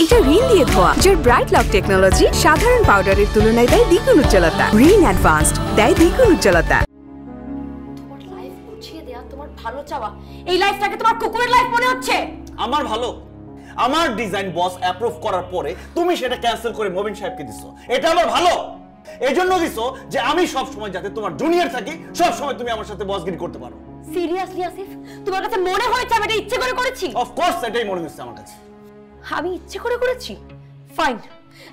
এটা রিন দিয়ে ধোয়া, যার ব্রাইট লক টেকনোলজি সাধারণ পাউডারের তুলনায় দেয় দ্বিগুণ উজ্জ্বলতা। রিন অ্যাডভান্সড দেয় দ্বিগুণ উজ্জ্বলতা। তোমার লাইফ গুছিয়ে দেয়া, তোমার ভালো চাওয়া, এই লাইফটাকে তোমার কুকুরের লাইফ মনে হচ্ছে? আমার ভালো, আমার ডিজাইন বস অ্যাপ্রুভ করার পরে তুমি সেটা ক্যান্সেল করে মবিন সাহেবকে দিছো। এটা আমার ভালো এজন্য দিছো যে আমি সব সময় যাতে তোমার জুনিয়র থাকি, সব সময় তুমি আমার সাথে বসগিরি করতে পারো। সিরিয়াসলি আসিফ, তোমার কাছে মনে হয়েছে আমি এটা ইচ্ছে করে করেছি? অফ কোর্স এটাই মনে হচ্ছে আমার কাছে। আমি ইচ্ছে করে করেছি? ফাইন,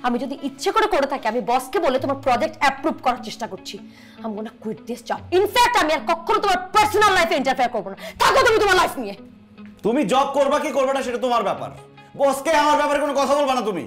আমি যদি ইচ্ছে করে করে থাকি আমি বসকে বলে তোমার প্রজেক্ট অ্যাপ্রুভ করার চেষ্টা করছি। I am gonna quit this job. In fact আমি আর কখনো তোমার পার্সোনাল লাইফে ইন্টারফেয়ার করব না। থাকো তুমি তোমার লাইফ নিয়ে। তুমি জব করবা কি করবে না সেটা তোমার ব্যাপার, বসকে আমার ব্যাপারে কোনো কথা বলবা না তুমি।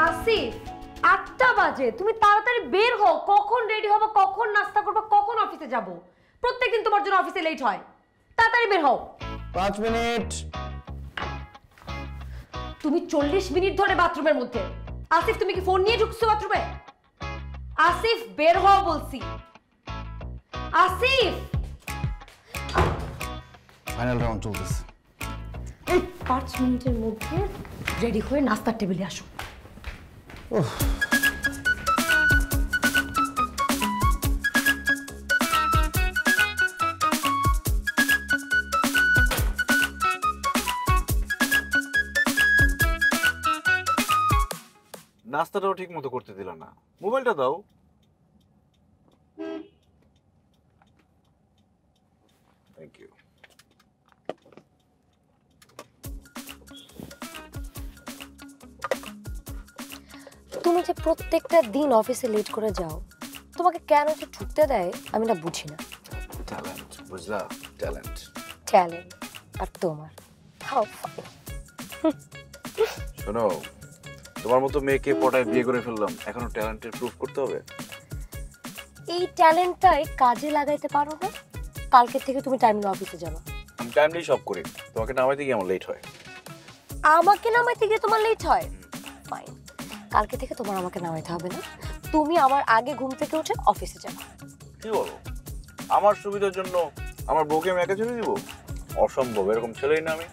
আসিফ, 8টা বাজে, তুমি তাড়াতাড়ি বের হও। কখন রেডি হবো, কখন নাস্তা করবো, কখন অফিসে যাব? প্রত্যেকদিন তোমার জন্য অফিসে লেট হয়। তাড়াতাড়ি বের হও। 5 মিনিট। তুমি 40 মিনিট ধরে বাথরুমের মধ্যে। আসিফ, তুমি কি ফোন নিয়ে ঢুকছো বাথরুমে? আসিফ, বের হও বলছি। আসিফ, ফাইনাল রাউন্ড চলতেছে। এই 5 মিনিটের মধ্যে রেডি হয়ে নাস্তার টেবিলে আসো। নাস্তাটাও ঠিক মতো করতে দিল না। মোবাইলটা দাও। Thank you. তুমি যে প্রত্যেকটা দিন অফিসে লেট করে যাও, তোমাকে কেন যে ঢুকতে দেয় আমি না বুঝি না। ট্যালেন্ট, বুঝলা? ট্যালেন্ট। ট্যালেন্ট আর তোমার। শোনো, তোমার মতো মেয়েকে পটায় বিয়ে করে ফেললাম, এখনো ট্যালেন্টের প্রুফ করতে হবে? এই ট্যালেন্টটাই কাজে লাগাইতে পারো না? কালকে থেকে তুমি টাইমলি অফিসে যাবা। আমি টাইমলি সব করি, তোমাকে নামাইতে গিয়ে আমার লেট হয়। আমাকে নামাইতে গিয়ে তোমার লেট হয়? ফাইন, কালকে থেকে তোমার আমাকে নামাইতে হবে না। তুমি আমার আগে ঘুম থেকে উঠে অফিসে যাবা। কি বলো? আমার সুবিধার জন্য আমার বউকে আমি একা ছেড়ে দিব? অসম্ভব, এরকম ছেলেই না আমি।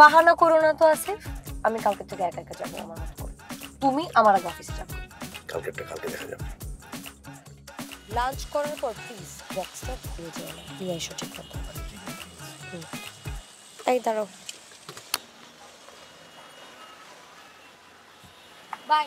বাহানা করো না তো আসিফ, আমি কালকে থেকে একা একা যাবো আমার মতো করে। তুমি আমার আগে অফিসে যাবা। কালকে দেখা যাবে। লাঞ্চ করার পর প্লিজ বক্সটা ভুলে যেও না, নিয়ে এসো ঠিক মতো। এই দাঁড়াও। বাই।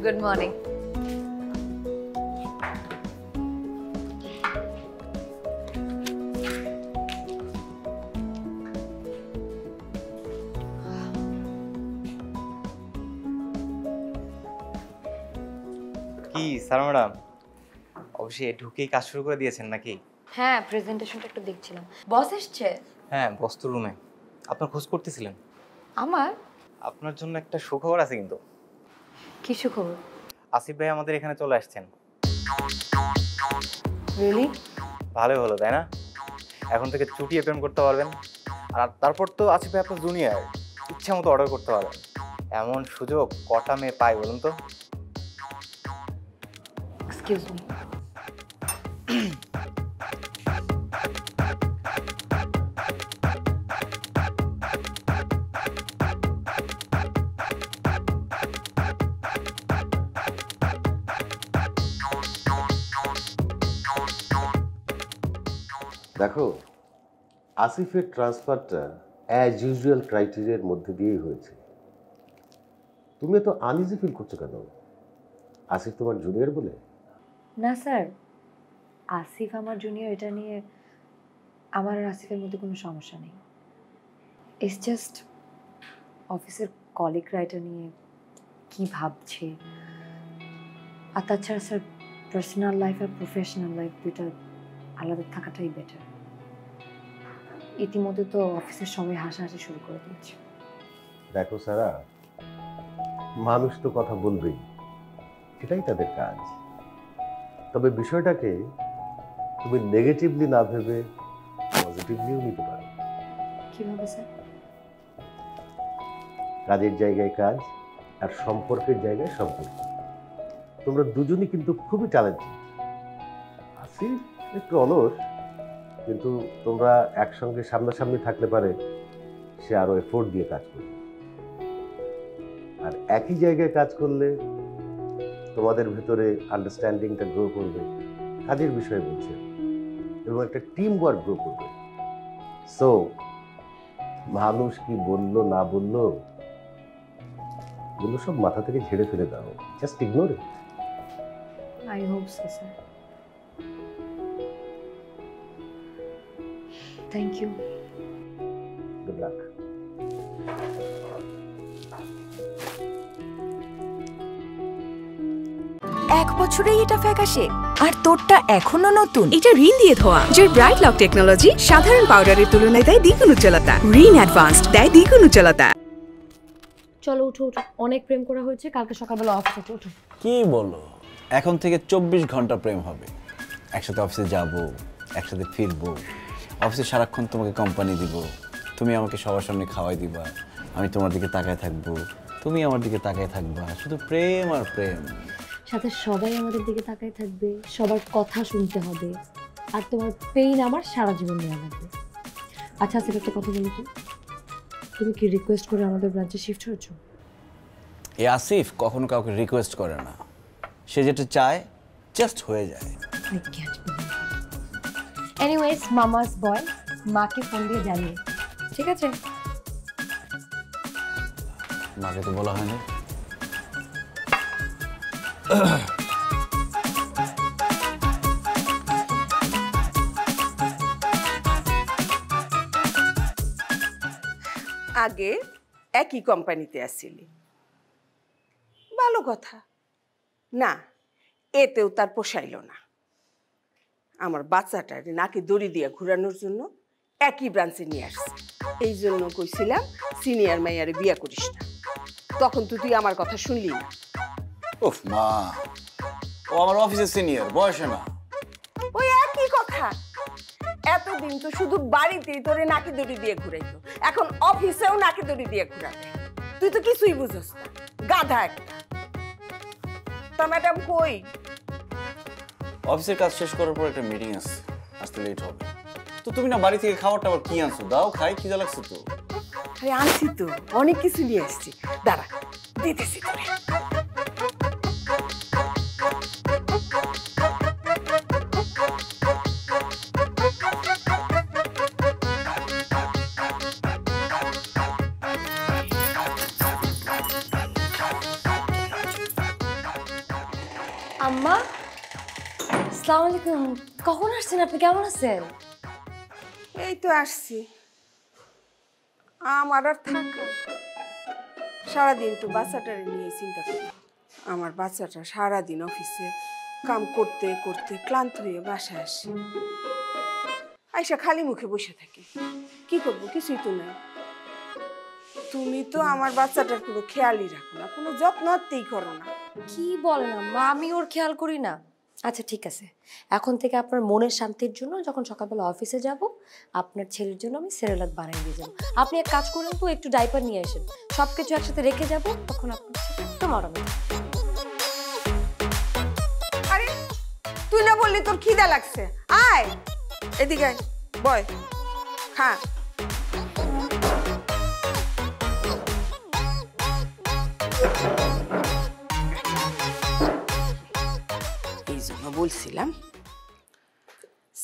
Good morning. কি স্যার ম্যাডাম, অবশ্যই ঢুকেই কাজ শুরু করে দিয়েছেন নাকি? হ্যাঁ, প্রেজেন্টেশনটা একটু দেখছিলাম। বস এসছে? হ্যাঁ, বস্তু রুমে। আপনার খোঁজ করতেছিলেন। আমার? আপনার জন্য একটা সুখবর আছে কিন্তু। কি সুখবর? আসিফ ভাই আমাদের এখানে চলে আসছেন। রিয়েলি? ভালোই হলো তাই না? এখন থেকে চুটিয়ে পেমেন্ট করতে পারবেন। আর তারপর তো আসিফ ভাই আপনার জুনিয়র, ইচ্ছা মতো অর্ডার করতে পারবেন। এমন সুযোগ কটা মেয়ে পায় বলুন তো? Excuse me. দেখো, আসিফের ট্রান্সফারটা অ্যাজ ইউজুয়াল ক্রাইটেরিয়ার মধ্যে দিয়েই হয়েছে। তুমি তো আনইজি ফিল করছো কেন? আসিফ তোমার জুনিয়র বলে? না স্যার, আসিফ আমার জুনিয়র এটা নিয়ে আমার আর আসিফের মধ্যে কোনো সমস্যা নেই। ইটস জাস্ট অফিসের কলিগরা এটা নিয়ে কি ভাবছে। আর তাছাড়া স্যার, পার্সোনাল লাইফ আর প্রফেশনাল লাইফ দুইটা আলাদা থাকাটাই বেটার। ইতিমধ্যে তো অফিসের সবাই হাসাহাসি শুরু করে দিয়েছে। দেখো সারা, মানুষ তো কথা বলবেই, এটাই তাদের কাজ। তবে বিষয়টাকে তুমি নেগেটিভলি না ভেবে পজিটিভলিও নিতে পারো। কিভাবে স্যার? কাজের জায়গায় কাজ আর সম্পর্কের জায়গায় সম্পর্ক। তোমরা দুজনই কিন্তু খুবই ট্যালেন্টেড। আসিফ একটু অলস, কিন্তু তোমরা একসঙ্গে সামনাসামনি থাকলে পারে সে আরো এফোর্ট দিয়ে কাজ করবে। আর একই জায়গায় কাজ করলে তোমাদের ভেতরে আন্ডারস্ট্যান্ডিংটা গ্রো করবে, কাজের বিষয়ে বলছে, এবং একটা টিম ওয়ার্ক গ্রো করবে। সো মানুষ কি বললো না বললো এগুলো সব মাথা থেকে ঝেড়ে ফেলে দাও, just ignore it. I hope so sir. Thank you. Good luck. এক বছরেই এটা ফ্যাকাশে, আর তোরটা এখনো নতুন। এটা রিন দিয়ে ধোয়া, যার ব্রাইট লক টেকনোলজি সাধারণ পাউডারের তুলনায় দেয় দ্বিগুণ উজ্জ্বলতা। রিন অ্যাডভান্সড দেয় দ্বিগুণ উজ্জ্বলতা। চলো উঠো উঠো, অনেক প্রেম করা হয়েছে, কালকে সকালবেলা অফিসে উঠো উঠো। কি বলো? এখন থেকে 24 ঘন্টা প্রেম হবে। একসাথে অফিসে যাব, একসাথে ফিরবো, অফিসে সারাক্ষণ তোমাকে কোম্পানি দিব, তুমি আমাকে সবার সামনে খাওয়াই দিবা, আমি তোমার দিকে তাকায় থাকবো, তুমি আমার দিকে তাকায় থাকবা, শুধু প্রেম আর প্রেম। সাথে সবাই আমাদের দিকে তাকায় থাকবে, সবার কথা শুনতে হবে, আর তোমার পেইন আমার সারা জীবন নেওয়া লাগবে। আচ্ছা আসিফ, একটা কথা বলি তো, তুমি কি রিকোয়েস্ট করে আমাদের ব্রাঞ্চে শিফট হয়েছো? এই আসিফ কখনো কাউকে রিকোয়েস্ট করে না, সে যেটা চায় জাস্ট হয়ে যায়। I can't believe. এনিওয়েজ, মামাস বয় মাকে ফোন দিয়ে জানিয়ে, ঠিক আছে? মাকে তো বলা হয়নি। আগে একই কোম্পানিতে আসছিলি, ভালো কথা না, এতেও তার পোষাইল না। আমার বাচ্চাটার নাকি দড়ি দিয়ে ঘুরানোর জন্য একই ব্রাঞ্চে নিয়ে আসছে। এই জন্য কইছিলাম সিনিয়র মাইয়ারে বিয়ে করিস না, তখন তো তুই আমার কথা শুনলি না। উফ মা, ও আমার অফিসের সিনিয়র, বয়সে না। ওই একই কথা, এতদিন তো শুধু বাড়িতেই তোরে নাকি দড়ি দিয়ে ঘুরাইতো, এখন অফিসেও নাকি দড়ি দিয়ে ঘুরাবে। তুই তো কিছুই বুঝস না, গাধা একটা। তা ম্যাডাম কই? অফিসের কাজ শেষ করার পর একটা মিটিং আছে, আসতে লেট হবে। তো তুমি না বাড়ি থেকে খাবারটা আবার কি আনছো? দাও খাই, খিদা লাগছে তো। আরে আনছি তো, অনেক কিছু নিয়ে আসছি, দাঁড়া দিতেছি তোরে। আম্মা, আসসালামু আলাইকুম। কখন আসছেন আপনি? কেমন আছেন? এই তো আসছি। আমার আর থাকা, সারাদিন তো বাচ্চাটারে নিয়ে চিন্তা করি। আমার বাচ্চাটা সারাদিন অফিসে কাম করতে করতে ক্লান্ত হয়ে বাসায় আসি, আইসা খালি মুখে বসে থাকি। কি করবো, কিছুই তো নাই। তুমি তো আমার বাচ্চাটার কোনো খেয়ালই রাখো না, কোনো যত্নতেই করো না। কি বলেন আম্মা, আমি ওর খেয়াল করি না? আচ্ছা ঠিক আছে, এখন থেকে আপনার মনের শান্তির জন্য যখন সকালবেলা অফিসে যাব, আপনার ছেলের জন্য আমি সেরেলাক বানিয়ে দিয়ে যাবো। আপনি এক কাজ করেন তো, একটু ডাইপার নিয়ে আসেন, সবকিছু একসাথে রেখে যাব, তখন আপনার ছেলে একদম আরামে। আরে তুই না বললি তোর খিদা লাগছে? আয় এদিকে আয়, বয়, খা। এই জন্য বলছিলাম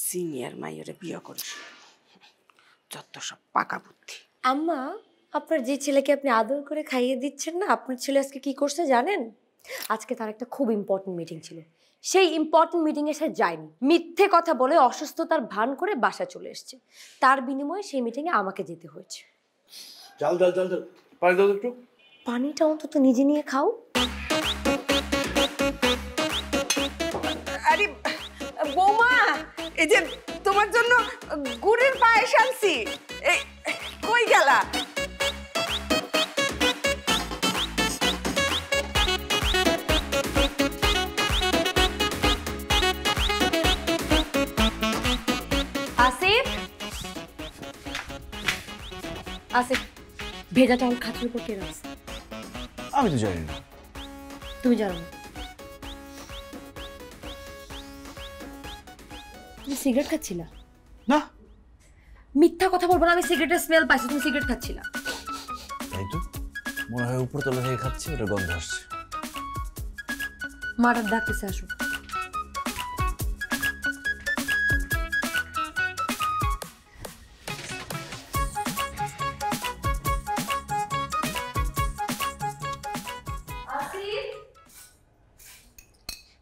সিনিয়র মাইয়েরে বিয়ে করিস, যত সব পাকা বুদ্ধি। আম্মা, আপনার যে ছেলেকে আপনি আদর করে খাইয়ে দিচ্ছেন না, আপনার ছেলে আজকে কি করছে জানেন? আজকে তার একটা খুব ইম্পর্টেন্ট মিটিং ছিল, সেই ইম্পর্টেন্ট মিটিংয়ে সে যায়নি, মিথ্যে কথা বলে অসুস্থতার ভান করে বাসা চলে এসেছে। তার বিনিময়ে সেই মিটিংয়ে আমাকে যেতে হয়েছে। চল চল চল চল, পানি দাও একটু। পানিটা অন্তত নিজে নিয়ে খাও। আরে বৌমা, এই যে তোমার জন্য গুড়ের পায়েস আনছি, কই গেলা? আসিফ, আসিফ, ভেজা চাউল খাতের উপর কে রাখছে? আমি তো জানি না। তুমি জানো না? তুমি সিগারেট খাচ্ছিলা? না। মিথ্যা কথা বলবো না, আমি সিগারেটের স্মেল পাইছি, তুমি সিগারেট খাচ্ছিলা। তাই তো মনে হয় উপরতলা থেকে খাচ্ছি, ওটা গন্ধ আসছে। মাটার ডাকতেছে, আসো।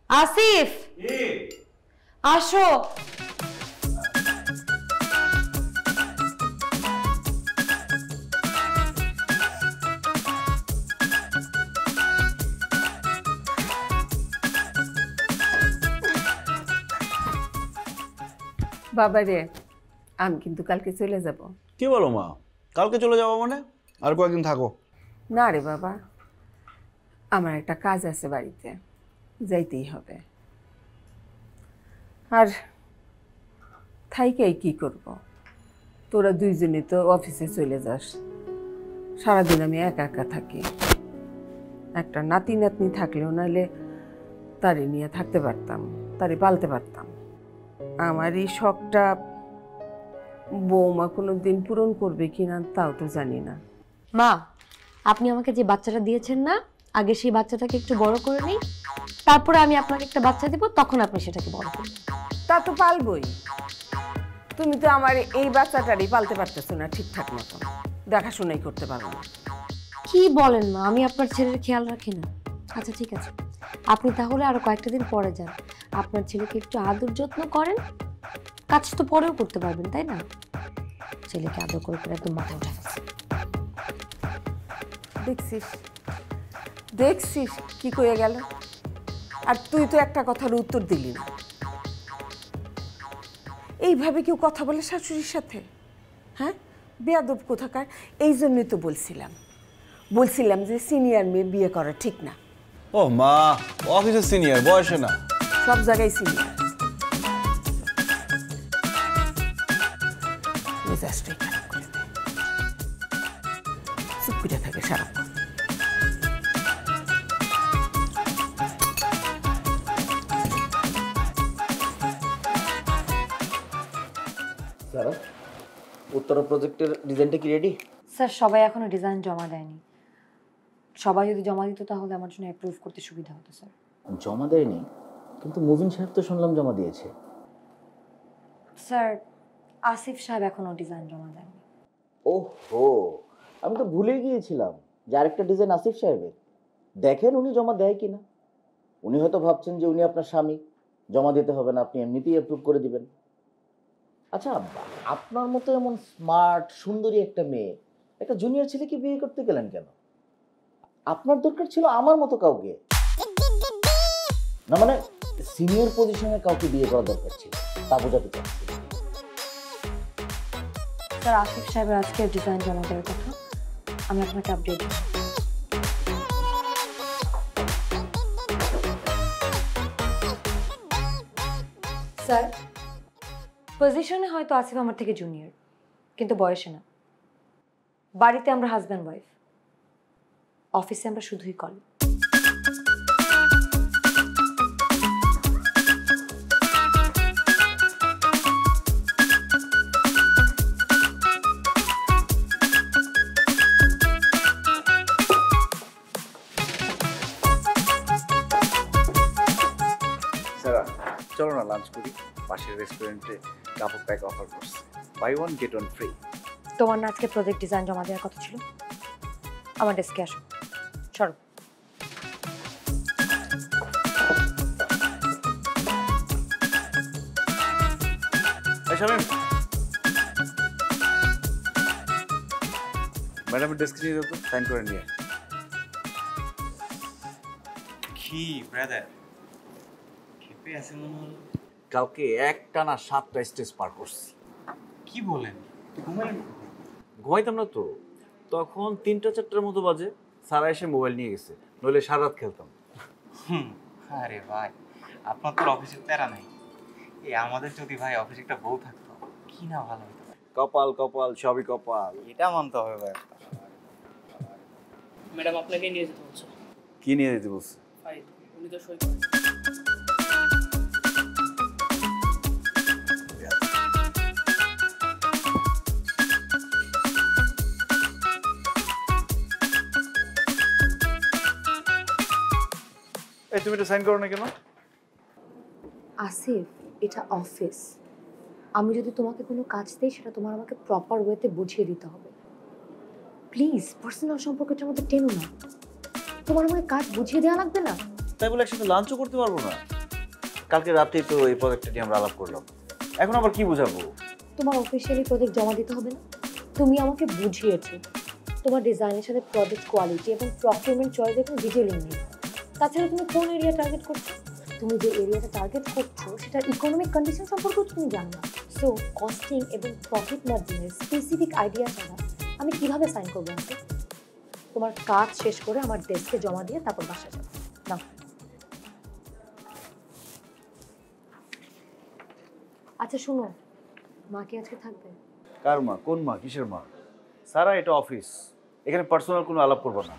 আসিফ, আসো। বাবা রে, আমি কিন্তু কালকে চলে যাব। কি বলো মা, কালকে চলে যাবো মানে? আর কয়েকদিন থাকো। না রে বাবা, আমার একটা কাজ আছে বাড়িতে, যাইতেই হবে। আর থাইকেই কি করব, তোরা দুইজনই তো অফিসে চলে যাস, সারাদিন আমি একা একা থাকি। একটা নাতি নাতনি থাকলেও নাহলে তারে নিয়ে থাকতে পারতাম, তারে পালতে পারতাম। আমার এই শখটা বৌমা কোনো দিন পূরণ করবে কিনা তাও তো জানি না। মা, আপনি আমাকে যে বাচ্চাটা দিয়েছেন না, আগে সেই বাচ্চাটাকে একটু বড় করে নিই, তারপরে আমি আপনাকে একটা বাচ্চা দেব, তখন আপনি সেটাকে বড় করবেন। তা তো পালবই, তুমি তো আমার এই বাচ্চাটারই পালতে পারতেছো না ঠিকঠাক মতো, দেখাশোনাই করতে পারো না। কি বলেন মা, আমি আপনার ছেলের খেয়াল রাখি না? আচ্ছা ঠিক আছে, আপনি তাহলে আরো কয়েকটা দিন পরে যান, আপনার ছেলেকে একটু আদর যত্ন করেন, কাজ তো পরেও করতে পারবেন তাই না? ছেলেকে আদর করে করে একদম মাথা উঠে গেছে। দেখছিস দেখছিস কি কয়ে গেল, আর তুই তো একটা কথার উত্তর দিলি না। এইভাবে কেউ কথা বলে শাশুড়ির সাথে? হ্যাঁ, বেয়াদব কোথাকার। এই জন্যই তো বলছিলাম যে সিনিয়র মেয়ে বিয়ে করা ঠিক না। ও মা, অফিসের সিনিয়র, বয়সে না। সব জায়গায় সিনিয়র। মেজাজটাই খারাপ করে দেয়, চুপ করে থাকে সারাক্ষণ। স্যার, উত্তরা প্রজেক্টের ডিজাইনটা কি রেডি? স্যার, সবাই এখনো ডিজাইন জমা দেয়নি, সবাই যদি জমা দিত তাহলে আমার জন্য অ্যাপ্রুভ করতে সুবিধা হতো স্যার। জমা দেয়নি, কিন্তু মুবিন সাহেব তো শুনলাম জমা দিয়েছে। স্যার, আসিফ সাহেব এখনো ডিজাইন জমা দেননি। ওহো, আমি তো ভুলে গিয়েছিলাম যে আরেকটা ডিজাইন আসিফ সাহেবের। দেখেন উনি জমা দেয় কিনা। উনি হয়তো ভাবছেন যে উনি আপনার স্বামী, জমা দিতে হবে না, আপনি এমনিতেই অ্যাপ্রুভ করে দিবেন। আচ্ছা, আপনার মতো এমন স্মার্ট সুন্দরী একটা মেয়ে একটা জুনিয়র ছেলেকে বিয়ে করতে গেলেন কেন? আপনার দরকার ছিল আমার মতো কাউকে। না মানে সিনিয়র পজিশনে কাউকে বিয়ে করা দরকার ছিল, তা বোঝাতে চাচ্ছি। স্যার আসিফ সাহেবের আজকে ডিজাইন জমা দেওয়ার কথা, আমি আপনাকে আপডেট দিই। স্যার পজিশনে হয়তো আসিফ আমার থেকে জুনিয়র, কিন্তু বয়সে না। বাড়িতে আমরা হাজব্যান্ড ওয়াইফ, অফিসে আমরা শুধুই কলিগ। চলো না লাঞ্চ করি, পাশের রেস্টুরেন্টে কাপড় প্যাক অফার করছে, buy one get one free. তোমার না আজকে প্রজেক্ট ডিজাইন জমা দেওয়ার কথা ছিল? আমার ডেস্কে আসো, সরো। ম্যাডামের ডেস্কে নিয়ে যাবো, সাইন করে নিয়ে। কি ব্রাদার, খেপে আছে মনে হলো। কালকে একটানা 7টা স্টেজ পার করছি। কি বলেন, ঘুমালেন? ঘুমাইতাম না তো, তখন 3টা-4টার মতো বাজে, সারা এসে মোবাইল নিয়ে গেছে, নইলে সারা রাত খেলতাম। আরে ভাই, আপনার তো অফিসের প্যারা নাই। এই আমাদের যদি ভাই অফিসে একটা বউ থাকতো, কি না ভালো হতো। কপাল কপাল সবই কপাল, এটা মানতে হবে ভাই। ম্যাডাম আপনাকে নিয়ে যেতে বলছে। কি নিয়ে যেতে বলছে? ফাইল, উনি তো সই করেন। এই তুমি এটা সাইন করো না কেন? আসিফ, এটা অফিস। আমি যদি তোমাকে কোনো কাজ দিই, সেটা তোমার আমাকে প্রপার ওয়েতে বুঝিয়ে দিতে হবে। প্লিজ পার্সোনাল সম্পর্কটার মধ্যে টেনো না। তোমার আমাকে কাজ বুঝিয়ে দেওয়া লাগবে না? তাই বলে একসাথে লাঞ্চও করতে পারবো না? কালকে রাতেই তো এই প্রজেক্টটা নিয়ে আমরা আলাপ করলাম, এখন আবার কি বুঝাবো? তোমার অফিসিয়ালি প্রজেক্ট জমা দিতে হবে না? তুমি আমাকে বুঝিয়েছো তোমার ডিজাইনের সাথে প্রজেক্ট কোয়ালিটি এবং প্রকিউরমেন্ট চয়েসের কোনো ভিডিও লিঙ্ক নেই। তাছাড়া তুমি কোন এরিয়া টার্গেট করছো? তুমি যে এরিয়াটা টার্গেট করছো সেটার ইকোনমিক কন্ডিশন সম্পর্কেও তুমি জানো না। সো কস্টিং এবং প্রফিট মার্জিনের স্পেসিফিক আইডিয়া ছাড়া আমি কিভাবে সাইন করবো? আমাকে তোমার কাজ শেষ করে আমার ডেস্কে জমা দিয়ে তারপর বাসা যাবো না। আচ্ছা শোনো, মা কি আজকে থাকবে? কার মা? কোন মা? কিসের মা? সারা, এটা অফিস, এখানে পার্সোনাল কোনো আলাপ করবো না।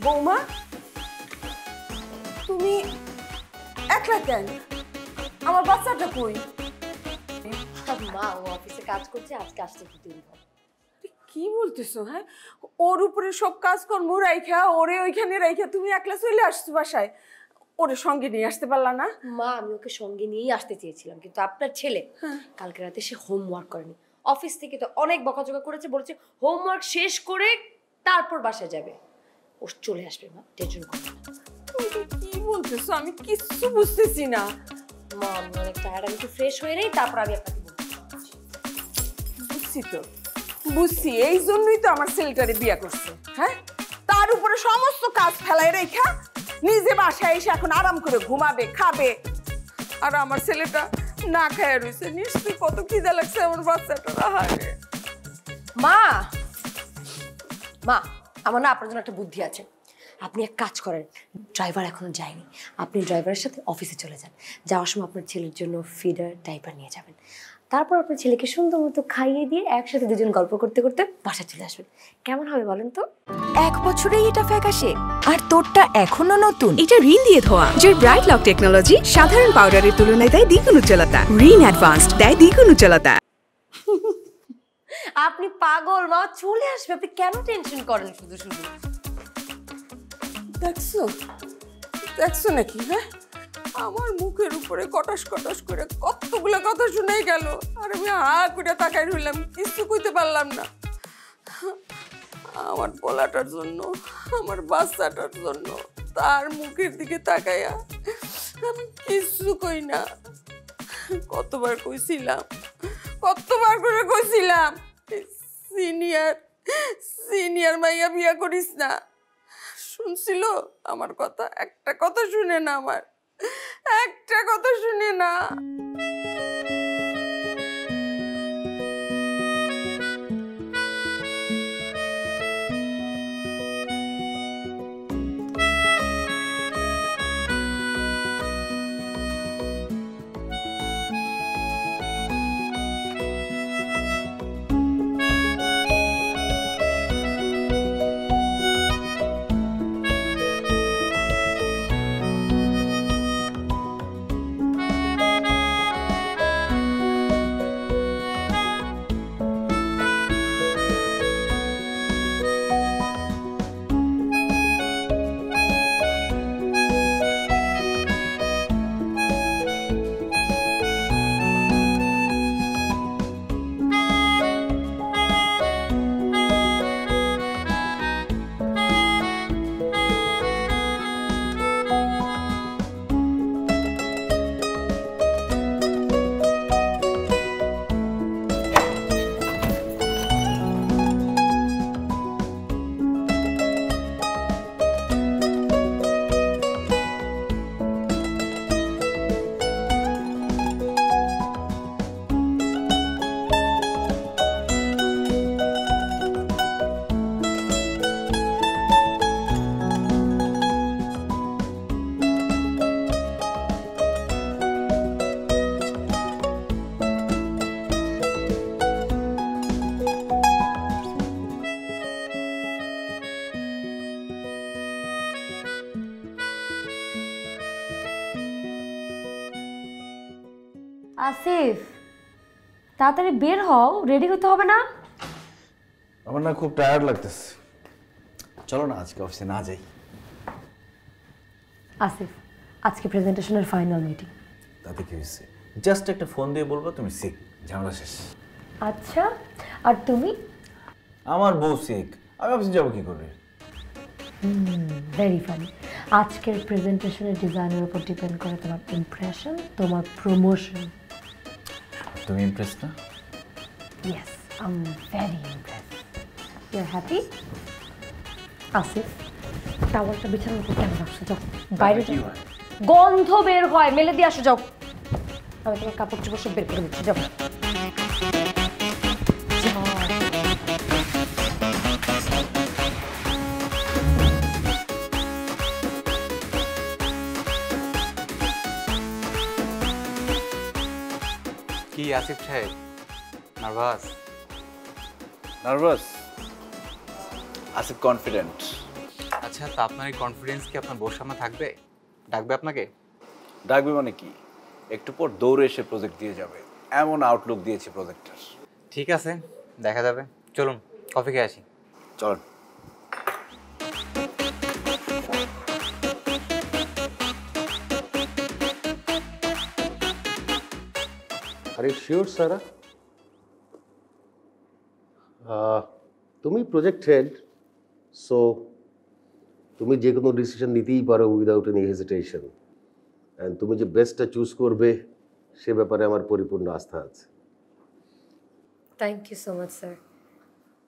বৌমা, তুমি একলা কেন? আমার বাচ্চাটা কই? মা ও অফিসে কাজ করছে, আজকে আসতে একটু দেরি হবে। কি বলতেছো? হ্যাঁ, ওর উপরে সব কাজকর্ম রাইখা, ওরে ওইখানে রাইখা তুমি একলা চলে আসছো বাসায়? ওরে সঙ্গে নিয়ে আসতে পারলা না? মা আমি ওকে সঙ্গে নিয়েই আসতে চেয়েছিলাম, কিন্তু আপনার ছেলে কালকে রাতে সে হোমওয়ার্ক করেনি। অফিস থেকে তো অনেক বকাঝকা করেছে, বলেছে হোমওয়ার্ক শেষ করে তারপর বাসায় যাবে। ও চলে আসবে মা, টেনশন করবে না। কি বলতেছো? আমি কিচ্ছু বুঝতেছি না। মা আমি অনেক টায়ার্ড, আমি একটু ফ্রেশ হয়ে নেই, তারপর আমি আপনাকে বলছি। বুঝছি তো, বুঝছি। এই জন্যই তো আমার ছেলেটারে বিয়ে করছে। হ্যাঁ, তার উপরে সমস্ত কাজ ফেলায় রেখা নিজে বাসায় এসে এখন আরাম করে ঘুমাবে, খাবে, আর আমার ছেলেটা না খায় রয়েছে। নিশ্চয়ই কত খিদা লাগছে আমার বাচ্চাটা। মা মা আমার না আপনার জন্য একটা বুদ্ধি আছে। আপনি এক কাজ করেন, ড্রাইভার এখনো যায়নি, আপনি ড্রাইভারের সাথে অফিসে চলে যান। যাওয়ার সময় আপনার ছেলের জন্য ফিডার ডাইপার নিয়ে যাবেন। তারপর আপনার ছেলেকে সুন্দর মতো খাইয়ে দিয়ে একসাথে দুজন গল্প করতে করতে বাসায় চলে আসবেন। কেমন হবে বলেন তো? 1 বছরেই এটা ফ্যাকাশে, আর তোরটা এখনো নতুন। এটা রিন দিয়ে ধোয়া, যার ব্রাইট লক টেকনোলজি সাধারণ পাউডারের তুলনায় দেয় দ্বিগুণ উজ্জ্বলতা। রিন অ্যাডভান্সড দেয় দ্বিগুণ উজ্জ্বলতা। আপনি পাগল, মা চলে আসবে, আপনি কেন টেনশন করেন শুধু শুধু? দেখছো দেখছো নাকি? হ্যাঁ, আমার মুখের উপরে কটাস কটাস করে কতগুলো কথা শুনেই গেল, আর আমি হা করে তাকাই রইলাম, কিছু কইতে পারলাম না। আমার পোলাটার জন্য, আমার বাচ্চাটার জন্য তার মুখের দিকে তাকাইয়া আমি কিছু কই না। কতবার কইছিলাম, কতবার করে কইছিলাম, সিনিয়র সিনিয়র মাইয়া বিয়া করিস না। শুনছিল আমার কথা? একটা কথা শুনে না, আমার একটা কথা শুনে না। আসিফ, তাড়াতাড়ি বের হও, রেডি হতে হবে না? আমার না খুব টায়ার্ড লাগতেছে, চলো না আজকে অফিসে না যাই। আসিফ, আজকে প্রেজেন্টেশনের ফাইনাল মিটিং। তাতে কি হয়েছে? জাস্ট একটা ফোন দিয়ে বলবো তুমি সিক, ঝামেলা শেষ। আচ্ছা, আর তুমি? আমার বউ সিক, আমি অফিসে যাবো কি করে? Very funny. আজকের প্রেজেন্টেশনের ডিজাইনের উপর ডিপেন্ড করে তোমার ইমপ্রেশন, তোমার প্রমোশন। তুমি ইমপ্রেস না? Yes, I am very impressed. You are happy? Asif, টাওয়ালটা বিছানোর উপর কেন রাখছো? যাও বাইরে যাও, গন্ধ বের হয়, মেলে দিয়ে আসো। যাও, আমি তোমার কাপড় চোপড় সব বের করে দিচ্ছি। যাও। কি আসিফ সাহেব, নার্ভাস? নার্ভাস? আসিফ কনফিডেন্ট। আচ্ছা, তো আপনার এই কনফিডেন্স কি আপনার বউর সামনে থাকবে? ডাকবে আপনাকে? ডাকবে মানে কি? একটু পর দৌড়ে এসে প্রজেক্ট দিয়ে যাবে, এমন আউটলুক দিয়েছি প্রজেক্টের। ঠিক আছে, দেখা যাবে। চলুন কফি খেয়ে আসি। চলুন। আর ইউ শিওর সারা? তুমি প্রজেক্ট হেড, সো তুমি যে কোনো ডিসিশন নিতেই পারো উইদাউট এনি হেজিটেশন। অ্যান্ড তুমি যে বেস্টটা চুজ করবে সে ব্যাপারে আমার পরিপূর্ণ আস্থা আছে। Thank you so much sir.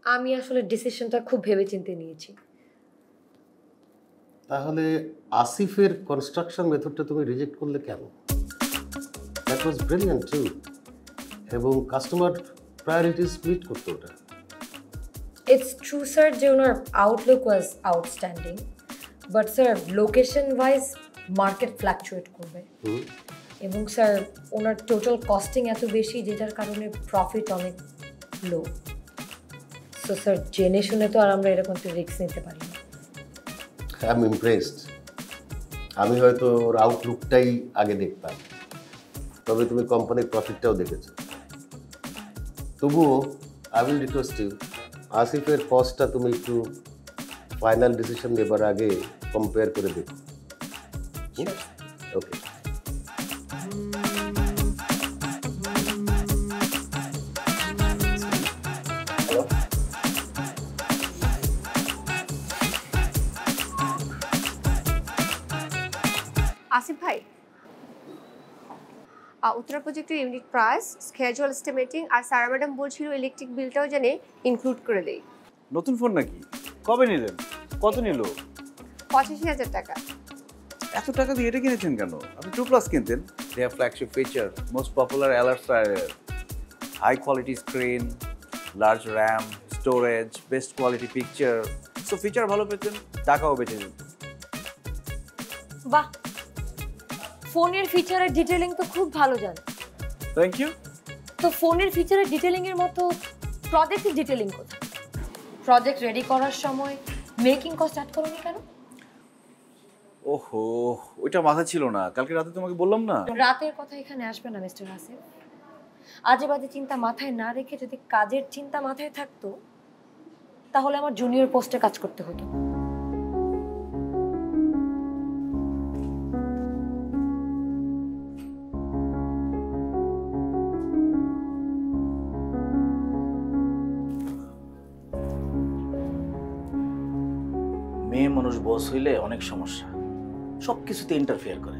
আমি আসলে ডিসিশনটা খুব ভেবেচিন্তে নিয়েছি। তাহলে আসিফের কনস্ট্রাকশন মেথডটা তুমি রিজেক্ট করলে কেন? দ্যাট ওয়াজ ব্রিলিয়ান্ট টু, এবং কাস্টমার প্রায়োরিটিস মিট করতো ওটা। ইটস ট্রু স্যার যে ওনার outlook was outstanding, but sir location wise market fluctuate করবে, এবং স্যার ওনার টোটাল কস্টিং এত বেশি যেটার কারণে প্রফিট অনেক লো। সো স্যার জেনে শুনে তো আর আমরা এরকম একটা রিস্ক নিতে পারি না। I am impressed. আমি হয়তো ওর আউটলুকটাই আগে দেখতাম, তবে তুমি কোম্পানির প্রফিটটাও দেখেছো। তবুও আই উইল রিকোয়েস্ট ইউ, আসিফের কস্টটা তুমি একটু ফাইনাল ডিসিশন নেবার আগে কম্পেয়ার করে দেখো। ওকে। আসিফ ভাই, উত্তরা প্রজেক্টের ইউনিট প্রাইস, স্কেজুয়াল এস্টিমেটিং আর সারা ম্যাডাম বলছিল ইলেকট্রিক বিলটাও জানে ইনক্লুড করে দেই। নতুন ফোন নাকি? কবে নিলেন? কত নিল? 85,000 টাকা। এত টাকা দিয়ে এটা কিনেছেন কেন? আপনি 2+ কিনতেন। They have flagship feature, most popular এলার্টসার, high quality screen, large RAM, storage, best quality picture. So feature ভালো পেতেন, টাকাও বেঁচে যেত। বাহ, ফোনের ফিচারের ডিটেইলিং তো খুব ভালো জানো। Thank you. তো ফোনের ফিচারের ডিটেইলিং এর মতো প্রজেক্টের ডিটেইলিং কোথায়? প্রজেক্ট রেডি করার সময় মেকিং কস্ট অ্যাড করোনি কেন? ওহো, ওইটা মাথা ছিল না। কালকে রাতে তোমাকে বললাম না। রাতের কথা এখানে আসবে না মিস্টার আসিফ। আজে বাজে চিন্তা মাথায় না রেখে যদি কাজের চিন্তা মাথায় থাকতো তাহলে আমার জুনিয়র পোস্টে কাজ করতে হতো। মেয়ে মানুষ বস হইলে অনেক সমস্যা, সব কিছুতে ইন্টারফেয়ার করে।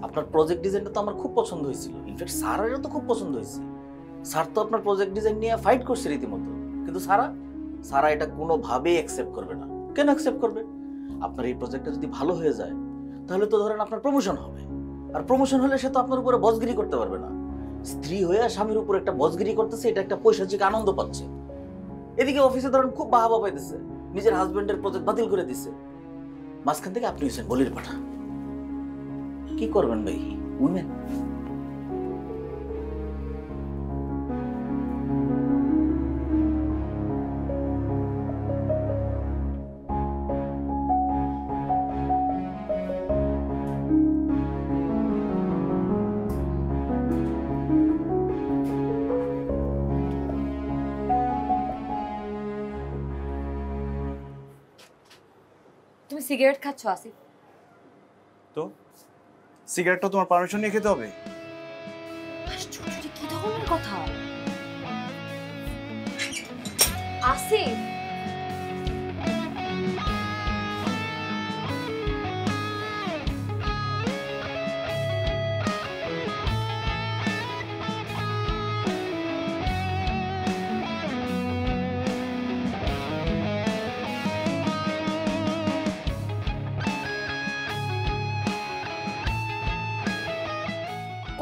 আপনার প্রজেক্ট ডিজাইনটা তো আমার খুব পছন্দ হয়েছিল, ইনফ্যাক্ট স্যারেরও তো খুব পছন্দ হয়েছে। স্যার তো আপনার প্রজেক্ট ডিজাইন নিয়ে ফাইট করছে রীতিমতো, কিন্তু সারা এটা কোনোভাবেই অ্যাকসেপ্ট করবে না। কেন অ্যাকসেপ্ট করবে? আপনার এই প্রজেক্টটা যদি ভালো হয়ে যায় তাহলে তো ধরেন আপনার প্রমোশন হবে, আর প্রমোশন হলে সে তো আপনার উপরে বসগিরি করতে পারবে না। স্ত্রী হয়ে স্বামীর উপর একটা বসগিরি করতেছে, এটা একটা পৈশাচিক আনন্দ পাচ্ছে। এদিকে অফিসে ধরেন খুব বাহাবা পাইতেছে, নিজের হাজবেন্ডের প্রজেক্ট বাতিল করে দিচ্ছে, মাঝখান থেকে আপনি হয়েছেন বলির পাঠা। কি করবেন ভাই, উইমেন। তুমি সিগারেট খাচ্ছ আসিফ? তো সিগারেটটা তোমার পারমিশন নিয়ে খেতে হবে? আশ্চর্য, কি ধরনের কথা আসিফ?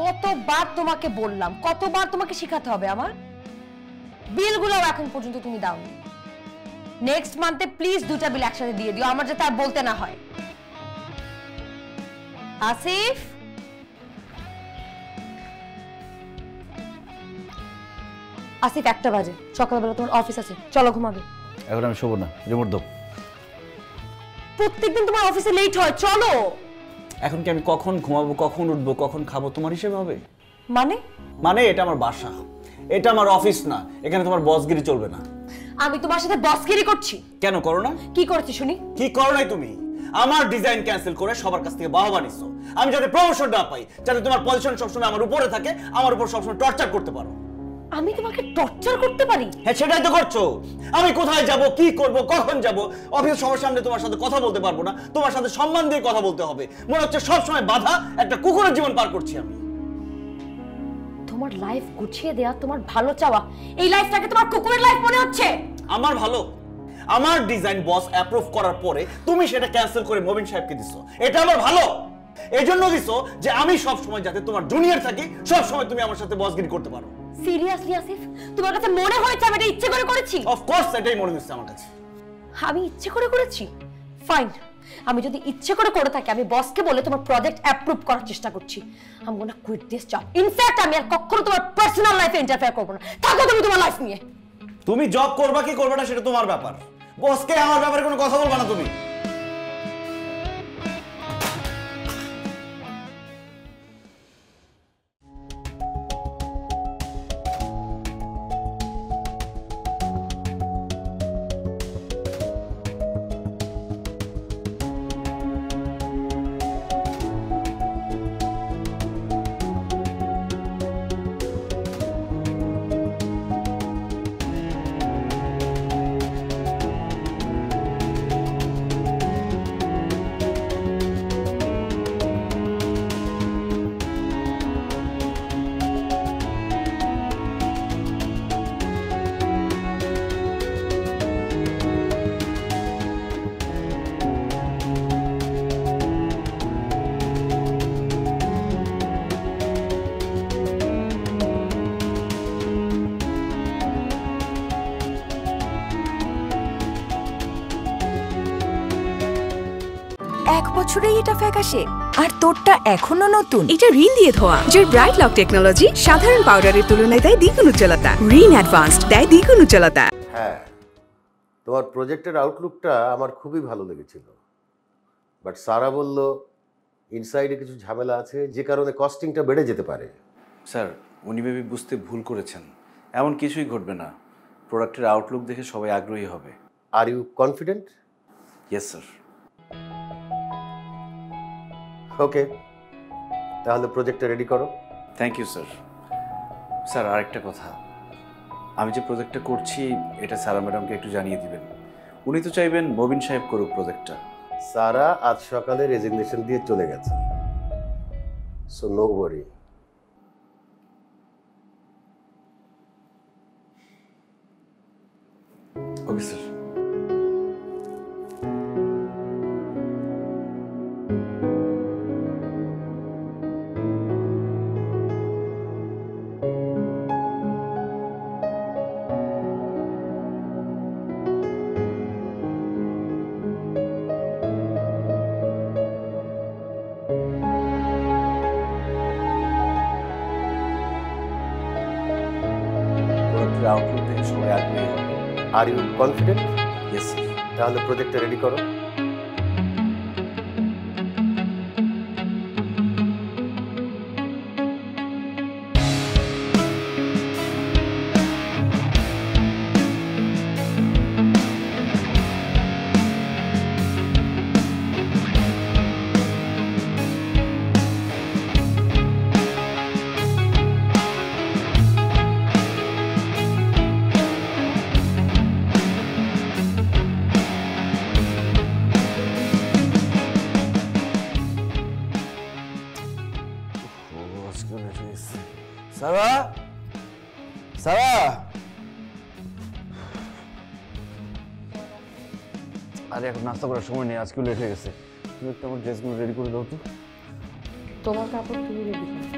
কতবার তোমাকে বললাম, কতবার তোমাকে শেখাতে হবে আমার? বিলগুলো এখন পর্যন্ত তুমি দাওনি। নেক্সট মান্থে প্লিজ 2টা বিল একসাথে দিয়ে দিও, আমার যাতে আর বলতে না হয়। আসিফ, আসিফ 1টা বাজে, সকালবেলা তোমার অফিস আছে, চলো ঘুমাবে। এখন আমি শোবো না, রিমোট দাও। প্রত্যেকদিন তোমার অফিসে লেট হয়, চলো। এখন কি আমি কখন ঘুমাবো, কখন উঠবো, কখন খাবো তোমার হিসেবে হবে? মানে এটা আমার বাসা, এটা আমার অফিস না, এখানে তোমার বসগিরি চলবে না। আমি তোমার সাথে বসগিরি করছি? কেন করো না? কি করছি শুনি? কি করো নাই তুমি? আমার ডিজাইন ক্যান্সেল করে সবার কাছ থেকে বাহবা নিছো। আমি যাতে প্রমোশন না পাই, যাতে তোমার পজিশন সবসময় আমার উপরে থাকে, আমার উপর সবসময় টর্চার করতে পারো। আমি তোমাকে টর্চার করতে পারি? হ্যাঁ, সেটাই তো করছো। আমি কোথায় যাব, কি করব, কখন যাব, অফিস সবার সামনে তোমার সাথে কথা বলতে পারবো না, তোমার সাথে সম্মান দিয়ে কথা বলতে হবে। মনে হচ্ছে সব সময় বাধা, একটা কুকুরের জীবন পার করছি আমি। তোমার লাইফ গুছিয়ে দেয়া তোমার ভালো চাওয়া, এই লাইফটাকে তোমার কুকুরের লাইফ মনে হচ্ছে? আমার ভালো, আমার ডিজাইন বস অ্যাপ্রুভ করার পরে তুমি সেটা ক্যান্সেল করে মবিন সাহেবকে দিছো, এটা আমার ভালো। এজন্য দিছো যে আমি সব সময় যাতে তোমার জুনিয়র থাকি, সব সময় তুমি আমার সাথে বসগিরি করতে পারো। সিরিয়াসলি আসিফ, তোমার কাছে মনে হয়েছে আমি এটা ইচ্ছে করে করেছি? অফ কোর্স এটাই মনে হচ্ছে আমার কাছে। আমি ইচ্ছে করে করেছি? ফাইন, আমি যদি ইচ্ছে করে থাকি, আমি বসকে বলে তোমার প্রজেক্ট অ্যাপ্রুভ করার চেষ্টা করছি। I am gonna quit this job. In fact আমি আর কখনো তোমার পার্সোনাল লাইফে ইন্টারফেয়ার করব না। থাকো তুমি তোমার লাইফ নিয়ে। তুমি জব করবা কি করবে না সেটা তোমার ব্যাপার, বসকে আমার ব্যাপারে কোনো কথা বলবা না তুমি। 1 বছরেই এটা ফ্যাকাশে আর তোরটা এখনো নতুন। এটা রিন দিয়ে ধোয়া, যার ব্রাইট লক টেকনোলজি সাধারণ পাউডারের তুলনায় দেয় দ্বিগুণ উজ্জ্বলতা। রিন অ্যাডভান্সড দেয় দ্বিগুণ উজ্জ্বলতা। হ্যাঁ, তোমার প্রজেক্টের আউটলুকটা আমার খুবই ভালো লেগেছিল, বাট সারা বলল ইনসাইডে কিছু ঝামেলা আছে যে কারণে কস্টিংটা বেড়ে যেতে পারে। স্যার, উনি বেবি বুঝতে ভুল করেছেন, এমন কিছুই ঘটবে না। প্রোডাক্টের আউটলুক দেখে সবাই আগ্রহী হবে। Are you confident? Yes sir. Okay, তাহলে প্রজেক্টটা রেডি করো। Thank you sir. স্যার, আরেকটা কথা, আমি যে প্রজেক্টটা করছি এটা সারা ম্যাডামকে একটু জানিয়ে দিবেন। উনি তো চাইবেন মবিন সাহেব করুক প্রজেক্টটা। সারা আজ সকালে রেজিগনেশন দিয়ে চলে গেছে, so no worry. Okay sir. Outlook দেখে সবাই আগ্রহী হবে। Are you confident? Yes sir. তাহলে প্রজেক্টটা রেডি করো। সারা, সারা, আরে এখন নাস্তা করার সময় নেই, আজকে লেট হয়ে গেছে। তুমি একটু আমার ড্রেসগুলো রেডি করে দাও তো। তোমার কাপড় তুমি রেডি করো।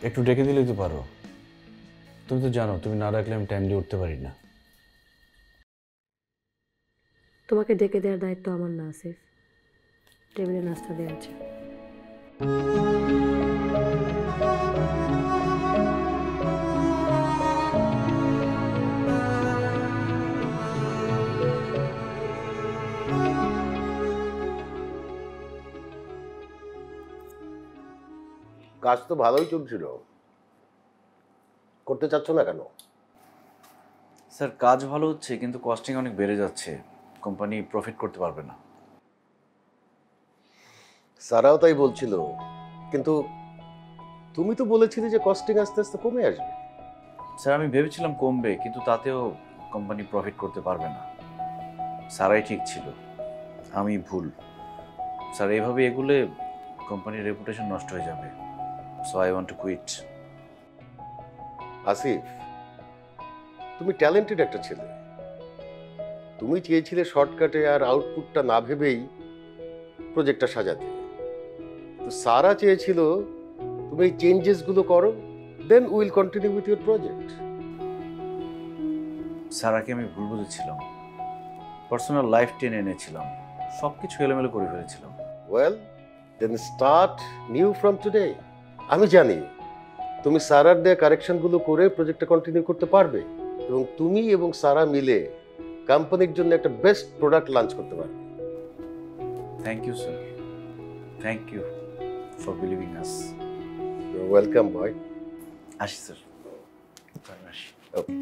একটু ডেকে দিলেই তো পারো। তুমি তো জানো তুমি না ডাকলে আমি টাইমলি উঠতে পারি না। তোমাকে ডেকে দেওয়ার দায়িত্ব আমার না, আসিফ। টেবিলে নাস্তা দেওয়া আছে। কাজ তো ভালোই চলছিল, করতে চাচ্ছ না কেন? স্যার, কাজ ভালো হচ্ছে কিন্তু কস্টিং অনেক বেড়ে যাচ্ছে, কোম্পানি প্রফিট করতে পারবে না। সারাও তাই বলছিল, কিন্তু তুমি তো বলেছিলে যে কস্টিং আস্তে আস্তে কমে আসবে। স্যার, আমি ভেবেছিলাম কমবে, কিন্তু তাতেও কোম্পানি প্রফিট করতে পারবে না। স্যারাই ঠিক ছিল, আমি ভুল। স্যার, এইভাবে এগুলে কোম্পানির রেপুটেশন নষ্ট হয়ে যাবে। So I want to quit. Asif, তুমি ট্যালেন্টেড একটা ছেলে, তুমি চেয়েছিলে শর্টকাটে আর আউটপুটটা না ভেবেই প্রজেক্টটা সাজাতে। তো সারা চেয়েছিল তুমি এই চেঞ্জেসগুলো করো, then will continue with your project. সারাকে আমি ভুল বুঝেছিলাম, পার্সোনাল লাইফ টেনে এনেছিলাম, সব কিছু এলোমেলো করে ফেলেছিলাম। Well, then start new from today. আমি জানি তুমি সারার দেয়া কারেকশনগুলো করে প্রজেক্টটা কন্টিনিউ করতে পারবে এবং তুমি এবং সারা মিলে কোম্পানির জন্য একটা বেস্ট প্রোডাক্ট লঞ্চ করতে পারবে। Thank you sir, thank you for believing us. Your welcome boy. আসি স্যার। আসি। ওকে।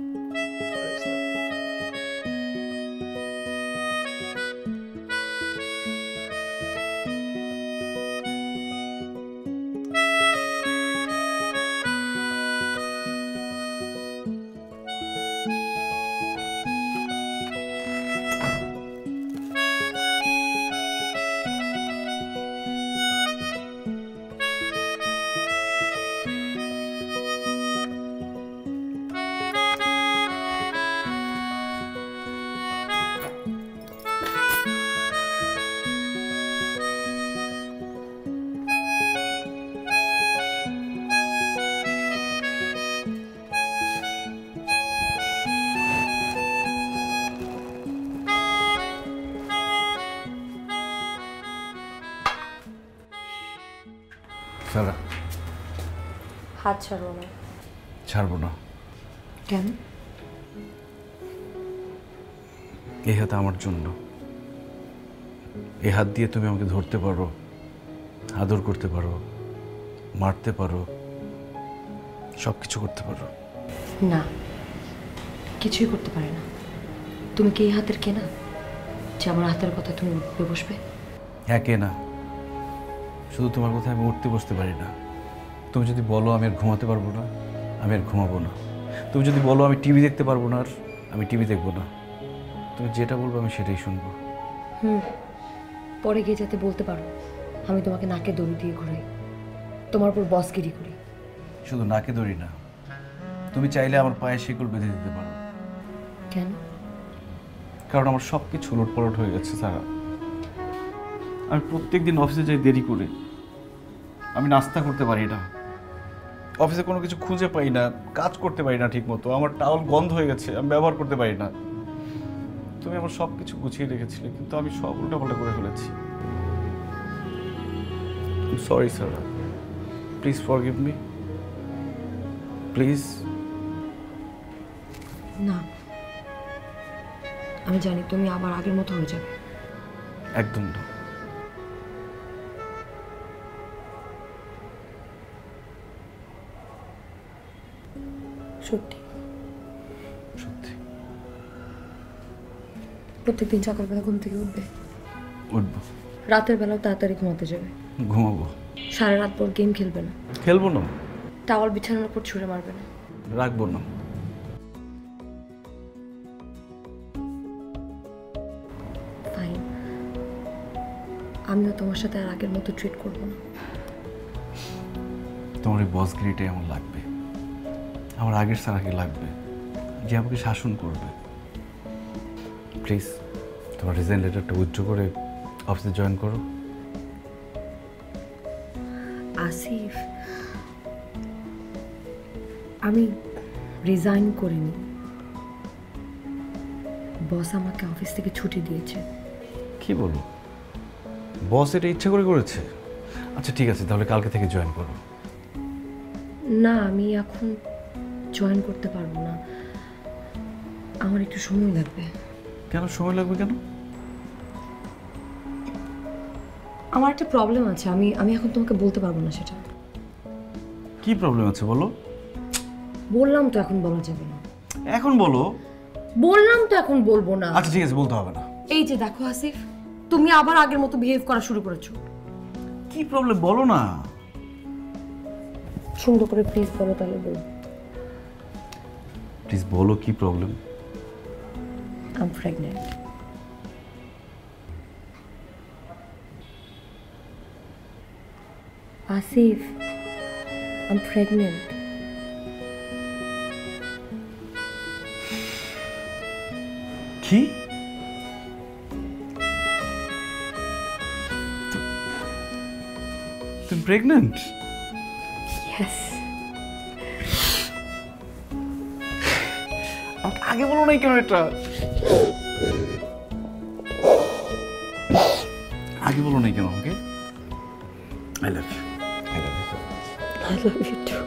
সারা হাত ছাড়ো না। ছাড়বো না। কেন? এই হাত আমার জন্য। এই হাত দিয়ে তুমি আমাকে ধরতে পারো, আদর করতে পারো, মারতে পারো, সব কিছু করতে পারো। না, কিছুই করতে পারে না। তুমি কি এই হাতের কেনা যে আমার হাতের কথা তুমি উঠবে বসবে? একে না, শুধু তোমার কথা আমি উঠতে বসতে পারি না। তুমি যদি বলো আমি আর ঘুমাতে পারবো না, আমি আর ঘুমাবো না। তুমি যদি বলো আমি টিভি দেখতে পারবো না, আর আমি টিভি দেখবো না। তুমি যেটা বলবো আমি সেটাই শুনবো। পরে গিয়ে যাতে বলতে পারো আমি তোমাকে নাকে দড়ি দিয়ে ঘুরাই, তোমার উপর বসগিরি করি। শুধু নাকে দড়ি না, তুমি চাইলে আমার পায়ে শিকল বেঁধে দিতে পারো। কেন? কারণ আমার সব কিছু উলটপালট হয়ে গেছে সারা। আমি প্রত্যেকদিন অফিসে যাই দেরি করে, আমি নাস্তা করতে পারি না, অফিসে কোনো কিছু খুঁজে পাই না, কাজ করতে পারি না ঠিক মতো, আমার টাওয়াল গন্ধ হয়ে গেছে, আমি ব্যবহার করতে পারি না। তুমি আমার সব কিছু গুছিয়ে রেখেছিলে, কিন্তু আমি সব উল্টাপাল্টা করে ফেলেছি। Sorry Sara, please forgive me, please. না, আমি জানি তুমি আবার আগের মতো হয়ে যাবে। একদম না। সত্যি সত্যি। প্রত্যেকদিন সকালবেলা ঘুম থেকে উঠবে, উঠবো, রাতের বেলাও তাড়াতাড়ি ঘুমাতে যাবে, ঘুমাবো, সারা রাত পর গেম খেলবে না, খেলবো না, টাওয়াল বিছানোর উপর ছুঁড়ে মারবে না, রাখবো না। ফাইন, আমিও তোমার সাথে আর আগের মতো ট্রিট করবো না। তোমার এই বসগিরিটাই আমার লাগবে, আমার আগের সারাকে লাগবে, যে আমাকে শাসন করবে। প্লিজ তোমার রিজাইন লেটারটা উইথড্র করে অফিসে জয়েন করো। আসিফ, আমি রিজাইন করিনি, বস আমাকে অফিস থেকে ছুটি দিয়েছে। কি বলো? বস এটা ইচ্ছা করে করেছে? আচ্ছা ঠিক আছে, তাহলে কালকে থেকে জয়েন করো। না, আমি এখন জয়েন করতে পারবো না, আমার একটু সময় লাগবে। কেন সময় লাগবে কেন? আমার একটা প্রবলেম আছে, আমি এখন তোমাকে বলতে পারবো না সেটা। কি প্রবলেম আছে বলো? বললাম তো এখন বলা যাবে না। এখন বলো। বললাম তো এখন বলবো না। আচ্ছা ঠিক আছে, বলতে হবে না। এই যে দেখো আসিফ, তুমি আবার আগের মতো বিহেভ করা শুরু করেছো। কি প্রবলেম বলো না। সুন্দর করে প্লিজ বলো, তাহলে বলো। প্লিজ বলো কি problem? I'm pregnant. Asif, I'm pregnant. কি? তুমি প্রেগন্যান্ট? Yes. আগে বলো নাই কেন এটা? আগে বলো নাই কেন আমাকে? I love you. I love you so much. I love you too.